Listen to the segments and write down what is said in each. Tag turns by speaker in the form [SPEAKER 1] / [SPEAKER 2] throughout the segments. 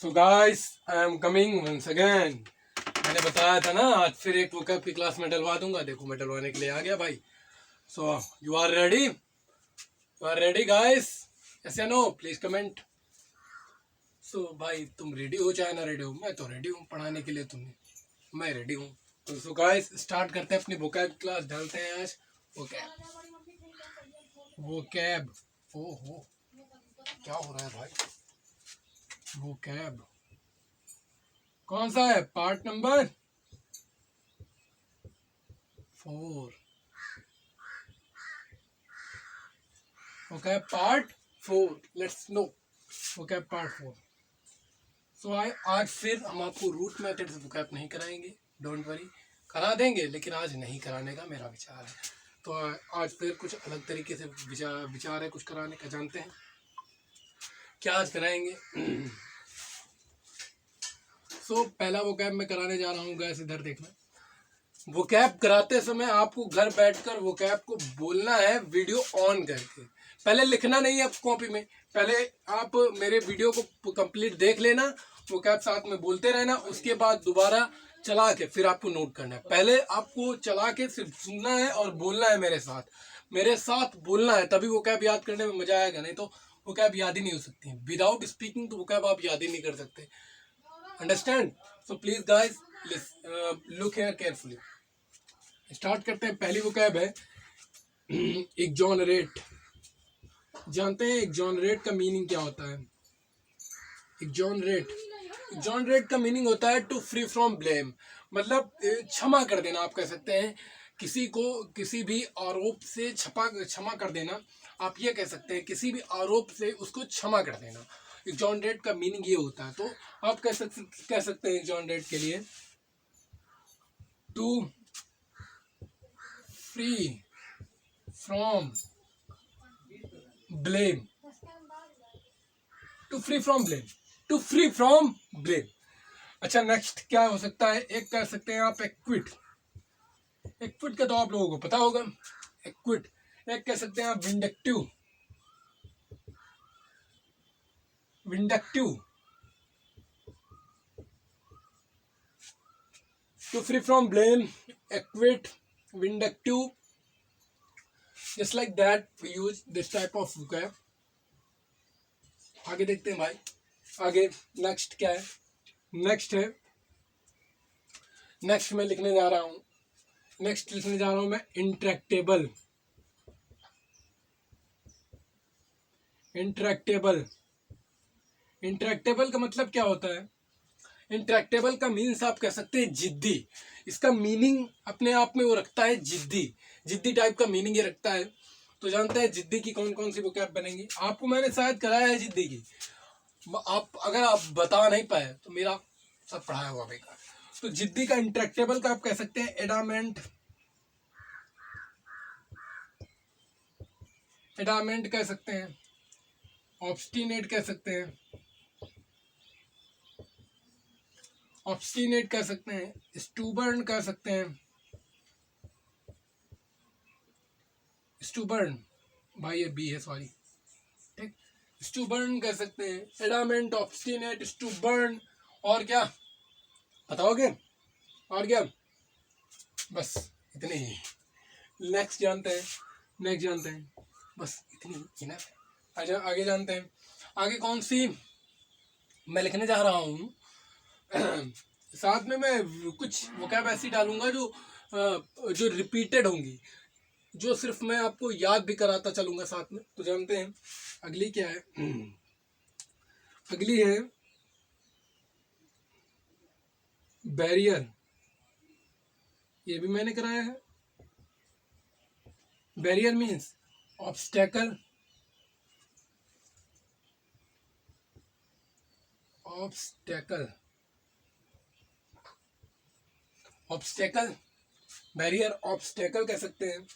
[SPEAKER 1] So guys I am coming once again. मैंने बताया था ना आज फिर एक वोकैब की क्लास में डलवा दूंगा। देखो मैं डलवाने के लिए आ गया भाई। So you are ready? You are ready guys? Yes या नो? Please comment. सो भाई तुम रेडी हो चाहे ना रेडी हो, मैं तो रेडी हूँ पढ़ाने के लिए तुम्हें। मैं रेडी हूँ। तो सो गाइस स्टार्ट करते हैं अपनी वोकैब क्लास। डालते हैं आज वोकैब। वोकैब ओहो क्या हो रहा है भाई? वोकैब कौन सा है? Part number 4। vocab part 4। Let's no vocab part 4। सो आज फिर हम आपको रूट मेथड से vocab नहीं कराएंगे। डोंट वरी, करा देंगे लेकिन आज नहीं कराने का मेरा विचार है। तो आज फिर कुछ अलग तरीके से विचार है कुछ कराने का। जानते हैं क्या आज कराएंगे? सो पहला vocab मैं कराने जा रहा हूँ गैस, इधर देखना। vocab कराते समय आपको घर बैठकर vocab को बोलना है वीडियो ऑन करके। पहले लिखना नहीं है कॉपी में, पहले आप मेरे वीडियो को कंप्लीट देख लेना, vocab साथ में बोलते रहना, उसके बाद दोबारा चला के फिर आपको नोट करना है। पहले आपको चला के सिर्फ सुनना है और बोलना है मेरे साथ बोलना है, तभी vocab याद करने में मजा आएगा। नहीं तो vocab याद ही नहीं हो सकती। विदाउट स्पीकिंग तो vocab आप याद ही नहीं कर सकते। Understand? So please guys look here carefully. Start करते हैं। पहली vocab है एक्सोनरेट। जानते हैं एक्सोनरेट का मीनिंग क्या होता है? एक्सोनरेट का मीनिंग होता है टू फ्री फ्रॉम ब्लेम, मतलब क्षमा कर देना। आप कह सकते हैं किसी को किसी भी आरोप से क्षमा कर देना। आप ये कह सकते हैं किसी भी आरोप से उसको क्षमा कर देना। एक्सोनरेट का मीनिंग ये होता है। तो आप कह सकते हैं एक्सोनरेट के लिए to free from blame. To free from blame. अच्छा नेक्स्ट क्या हो सकता है? एक कह सकते हैं आप एक्विट का तो आप लोगों को पता होगा, एक्विट। एक कह सकते हैं आप vindictive. To free from blame, acquit, vindictive, just like that we use this type of vocab। आगे देखते हैं भाई। आगे नेक्स्ट क्या है? नेक्स्ट मैं लिखने जा रहा हूं मैं इंट्रैक्टेबल। इंट्रैक्टेबल का मतलब क्या होता है? इंट्रैक्टेबल का मीन्स आप कह सकते हैं जिद्दी। इसका मीनिंग अपने आप में वो रखता है जिद्दी टाइप का मीनिंग ये रखता है। तो जानते हैं जिद्दी की कौन कौन सी vocab बनेंगी? आपको मैंने शायद कराया है जिद्दी की। अगर आप बता नहीं पाए तो मेरा सब पढ़ाया हुआ बेकार। तो जिद्दी का इंट्रैक्टेबल का आप कह सकते हैं एडामेंट कह सकते हैं, ऑब्स्टिनेट कह सकते हैं, स्टूबर्न कह सकते हैं। स्टूबर्न भाई ये बी है, सॉरी। ठीक, स्टूबर्न कह सकते हैं, एडामेंट, ऑब्स्टिनेट, स्टूबर्न। और क्या बताओगे? और क्या? बस इतने ही। नेक्स्ट जानते हैं बस इतनी ही ना। अच्छा आगे जानते हैं। आगे कौन सी मैं लिखने जा रहा हूँ। साथ में मैं कुछ vocab ऐसी डालूंगा जो रिपीटेड होंगी, जो सिर्फ मैं आपको याद भी कराता चलूंगा साथ में। तो जानते हैं अगली क्या है? अगली है बैरियर। ये भी मैंने कराया है। Barrier means obstacle. Barrier obstacle कह सकते हैं।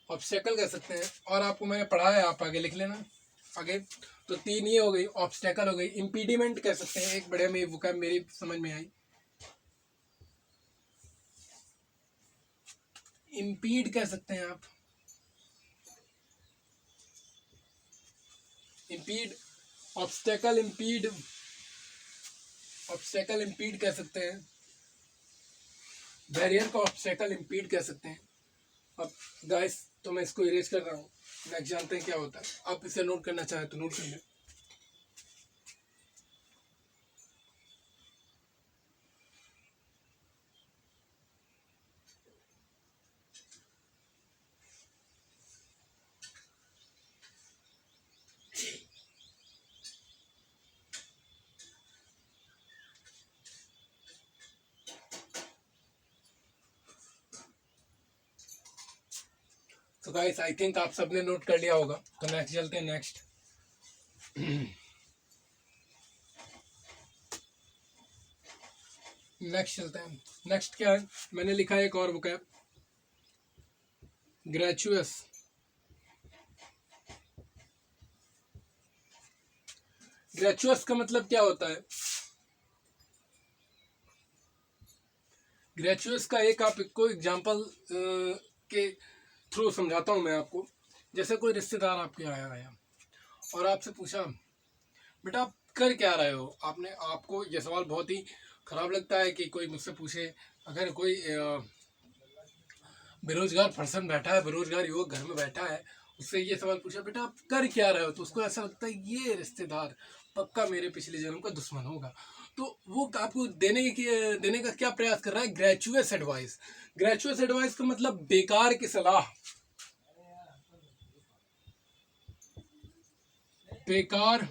[SPEAKER 1] ऑब्स्टेकल कह सकते हैं। और आपको मैंने पढ़ाया है, आप आगे लिख लेना। आगे तो 3 ये हो गई, ऑब्स्टेकल हो गई। इम्पीडिमेंट कह सकते हैं, एक बढ़िया में vocab मेरी समझ में आई। इम्पीड कह सकते हैं आप। Impede, obstacle, impede, obstacle impede कह सकते हैं, बैरियर को ऑब्स्टेकल इम्पीड कह सकते हैं। अब गाइस तो मैं इसको इरेज कर रहा हूँ, नेक्स्ट जानते हैं क्या होता है। आप इसे नोट करना चाहें तो नोट कर लें। तो गाइस आई थिंक आप सबने नोट कर लिया होगा, तो नेक्स्ट चलते हैं। नेक्स्ट चलते हैं। नेक्स्ट क्या है, मैंने लिखा है एक और वोकैब, ग्रेचुअस। ग्रेचुअस का मतलब क्या होता है? ग्रेचुअस का एक आपको एग्जांपल के थ्रू समझाता हूँ मैं आपको। जैसे कोई रिश्तेदार आपके आया और आपसे पूछा, बेटा आप कर क्या रहे हो? आपको ये सवाल बहुत ही खराब लगता है कि कोई मुझसे पूछे। अगर कोई बेरोजगार पर्सन बैठा है, बेरोजगार युवक घर में बैठा है, उससे ये सवाल पूछा, बेटा आप कर क्या रहे हो? तो उसको ऐसा लगता है ये रिश्तेदार पक्का मेरे पिछले जन्म का दुश्मन होगा। तो वो आपको देने का क्या प्रयास कर रहा है? Gratuitous advice. ग्रेचुअस एडवाइस का मतलब बेकार की सलाह, बेकार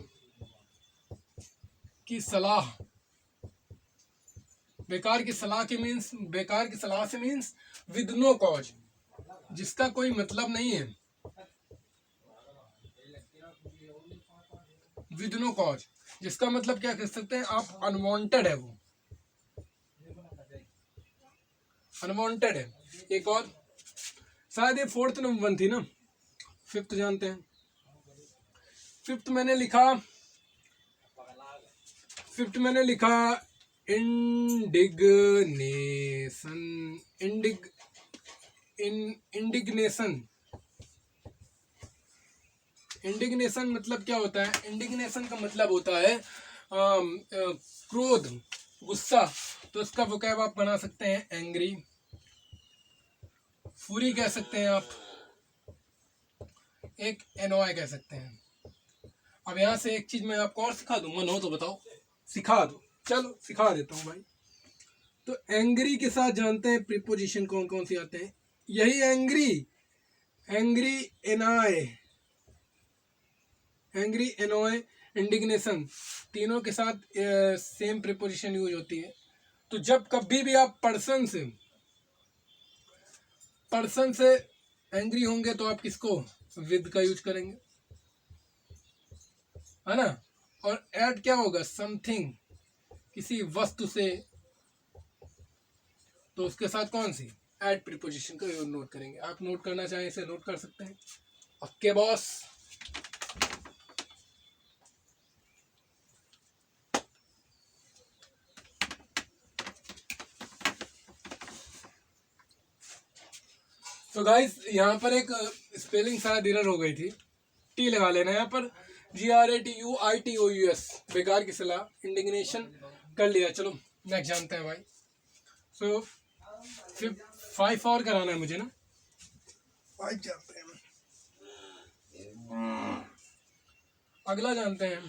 [SPEAKER 1] की सलाह। बेकार की सलाह के मीन्स, बेकार की सलाह से मीन्स विद नो कॉज, जिसका कोई मतलब नहीं है, विद नो कॉज, जिसका मतलब क्या कह सकते हैं आप, अनवांटेड है, वो अनवांटेड है। एक और, शायद ये 4th नंबर 1 थी ना, 5th जानते हैं। 5th मैंने लिखा, इंडिग्नेशन। इंडिग्नेशन मतलब क्या होता है? इंडिग्नेशन का मतलब होता है क्रोध, गुस्सा। तो इसका वोकैब आप बना सकते हैं एंग्री, फूरी कह सकते हैं आप, एक एनॉय कह सकते हैं। अब यहाँ से एक चीज मैं आपको और सिखा दूं, मन हो तो बताओ, सिखा दो, चलो सिखा देता हूँ भाई। तो एंग्री के साथ जानते हैं प्रीपोजिशन कौन कौन से आते हैं? यही angry, angry, annoy, angry, annoy, indignation, तीनों के साथ सेम प्रीपोजिशन यूज होती है। तो जब कभी भी आप पर्सन से एंग्री होंगे तो आप किसको? विद का यूज करेंगे, है ना। और ऐड क्या होगा? समथिंग, किसी वस्तु से, तो उसके साथ कौन सी? ऐड प्रीपोजिशन का नोट करेंगे। आप नोट करना चाहें इसे नोट कर सकते हैं। Okay boss. तो गाइस यहाँ पर एक स्पेलिंग शायद एरर हो गई थी, टी लगा लेना यहाँ पर, GRATUITOUS, बेकार की सलाह, इंडिग्नेशन कर लिया। चलो नेक्स्ट जानते हैं भाई। सो 5 और कराना है मुझे ना, 5 जानते हैं। अगला जानते हैं,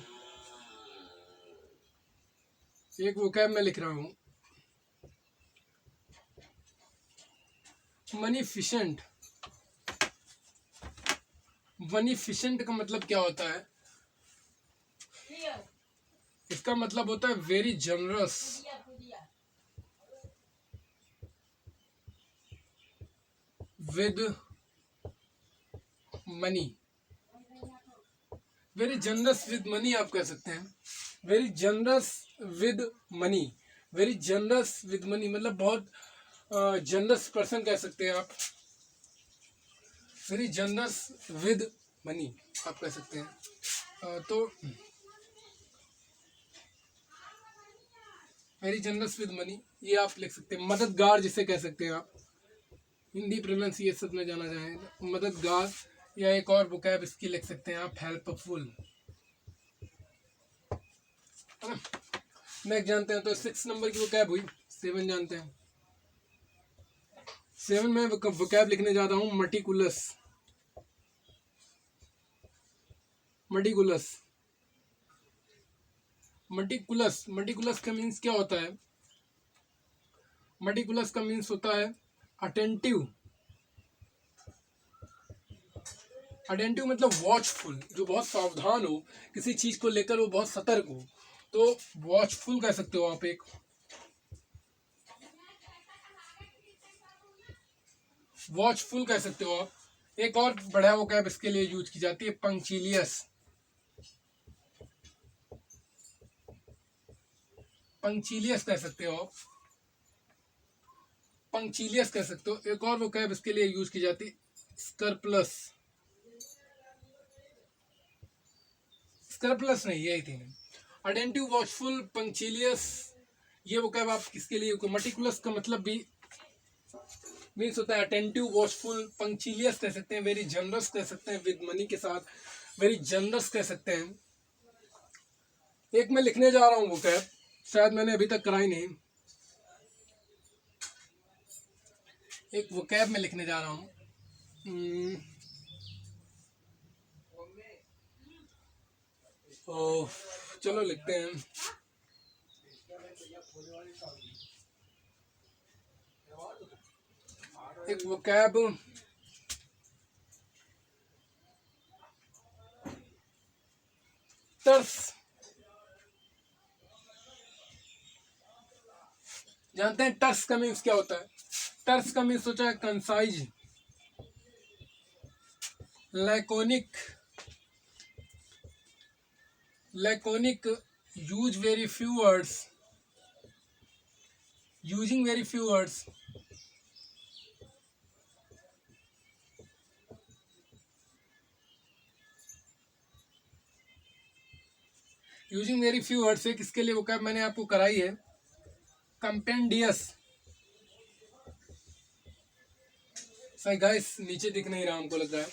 [SPEAKER 1] एक वोकैब में लिख रहा हूं, मनीफिशेंट। मनीफिशेंट का मतलब क्या होता है? इसका मतलब होता है very generous, with money. Very generous with money आप कह सकते हैं, very generous with money. Very generous with money मतलब बहुत जनरस पर्सन कह सकते हैं आप, वेरी जनरस विद मनी आप कह सकते हैं। तो वेरी जनरस विद मनी ये आप लिख सकते हैं। मददगार जिसे कह सकते हैं आप, हिंदी प्रोनाउंसिएशन में जाना चाहेंगे मददगार, या एक और वोकैब इसकी लिख सकते हैं आप, हेल्पफुल। है ना। नेक्स्ट जानते हैं, तो 6 नंबर की वोकैब हुई। 7 जानते हैं। 7 में वोकैब लिखने जा रहा हूँ मटिकुलस। मटिकुलस मटिकुलस मटिकुलस का मीन्स क्या होता है? मटिकुलस का मीन्स होता है अटेंटिव। अटेंटिव मतलब वॉचफुल, जो बहुत सावधान हो किसी चीज को लेकर, वो बहुत सतर्क हो, तो वॉचफुल कह सकते हो आप। एक वॉचफुल कह सकते हो आप। एक और बढ़िया वोकैब इसके लिए यूज की जाती है, पंक्चिलियस। पंक्चिलियस कह सकते हो आप। पंक्चिलियस कह सकते हो। एक और वोकैब इसके लिए यूज की जाती है, स्कर्पलस। स्कर्पलस नहीं, यही थी। अटेंटिव, वॉचफुल, पंक्चिलियस, ये वोकैब आप किसके लिए? मटिकुलस का मतलब भी मीन्स होता है अटेंटिव, वॉचफुल, पंक्चिलियस कह सकते हैं, वेरी जनरस कह सकते हैं, विद मनी के साथ वेरी जनरस कह सकते हैं। एक मैं लिखने जा रहा हूँ वोकैब, शायद मैंने अभी तक कराई नहीं। एक वोकैब में लिखने जा रहा हूँ, तो चलो लिखते हैं। एक वोकैब टर्स। जानते हैं टर्स का मीन्स क्या होता है? टर्स का मीन्स होता है concise, laconic, laconic, use very few words, using very few words, using very few words. एक इसके लिए वोकैब मैंने आपको कराई है, कंपेंडियस। सही गाइस, नीचे दिख नहीं रहा हमको लग रहा है,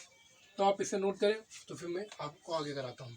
[SPEAKER 1] तो आप इसे नोट करें, तो फिर मैं आपको आगे कराता हूँ।